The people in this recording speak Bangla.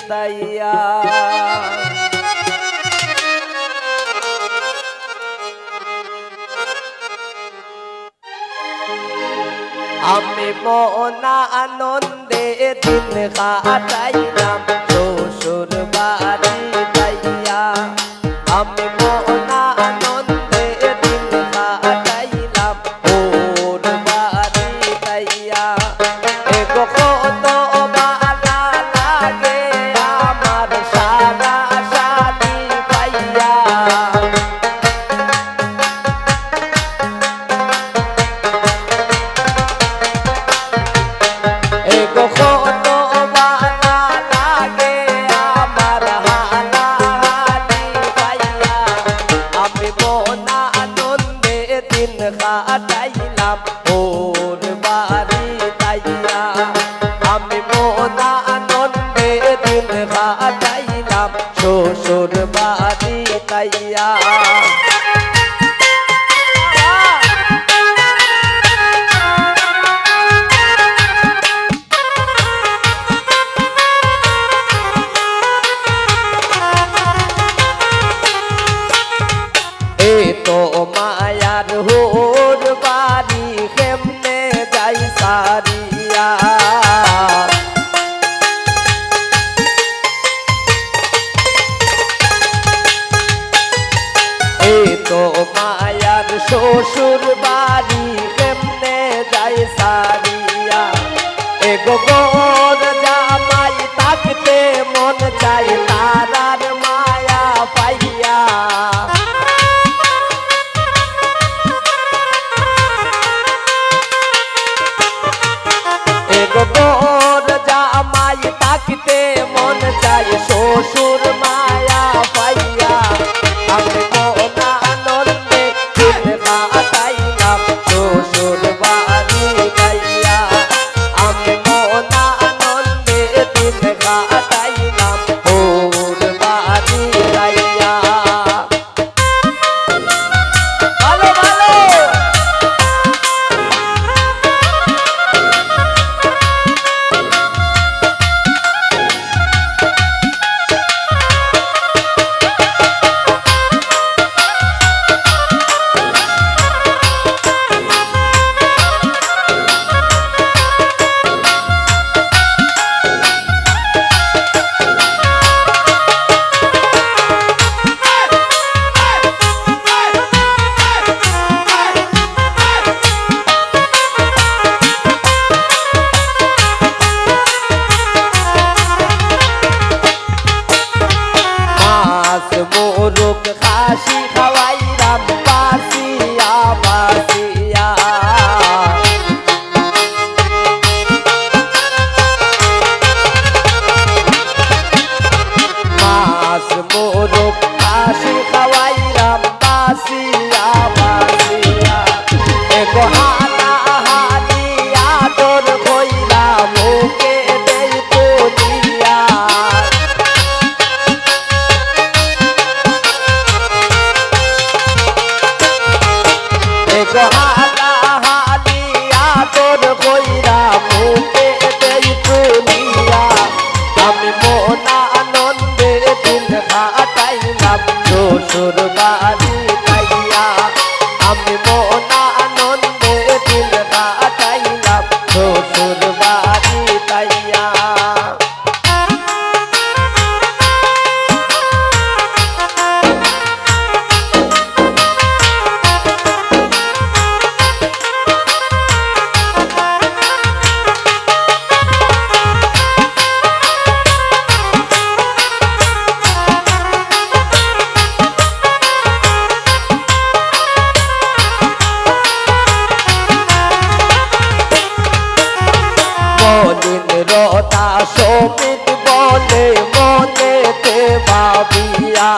তাইয়া আমি মনা আনন্দে দিন কাটাইলাম শ্বশুর বাড়ি যাইয়া আমি মনা আনন্দে দিন কাটাইলাম ওর বাড়ি যাইয়া এগো কত ভালো লাগে আমার সারা সাথী পাইয়া এগো কত ভালো লাগে আমার হানাহানি পাইয়া আমি মনা আনন্দে দিন কাটাইলাম ওর বাড়ি যাইয়া আমি মনা আনন্দে দিন কাটাইলাম শ্বশুর বাড়ি যাইয়া তো মায়ার হোর বাড়ি কেমনে যাই সারিয়া এই তো মায়ার শ্বশুর বাড়ি কেমনে যাই সারিয়া এগো গোর জামাই থাকতে মন চাই তারার মায়া পাইয়া গোর জামাই থাকতে মন চাই শ্বশুর মায়া পাইয়া আমি মনা আনন্দে দিন কাটাইলাম শ্বশুর বাড়ি যাইয়া আমি মনা আনন্দে দিন কাটাইলাম ওর বাড়ি যাইয়া ভালো ভালো মোরক খাসি খাওয়াইলাম বাসিয়া বাসিয়া মাছ মোরক খাসি খাওয়াইলাম বাসিয়া বাসিয়া এগো হানা হানি আদর কইলাম মুখে দেই তুলিয়া হানাহানি আদর কইরা মুখে দেই তুলিয়া আমি মনা আনন্দে দিন কাটাইলাম শ্বশুর বাড়ি যাইয়া আমি মনা আনন্দে দিন কাটাইলাম শ্বশুর বাড়ি যাইয়া মলিন রতা সমিত বলে মনেতে ভাবিয়া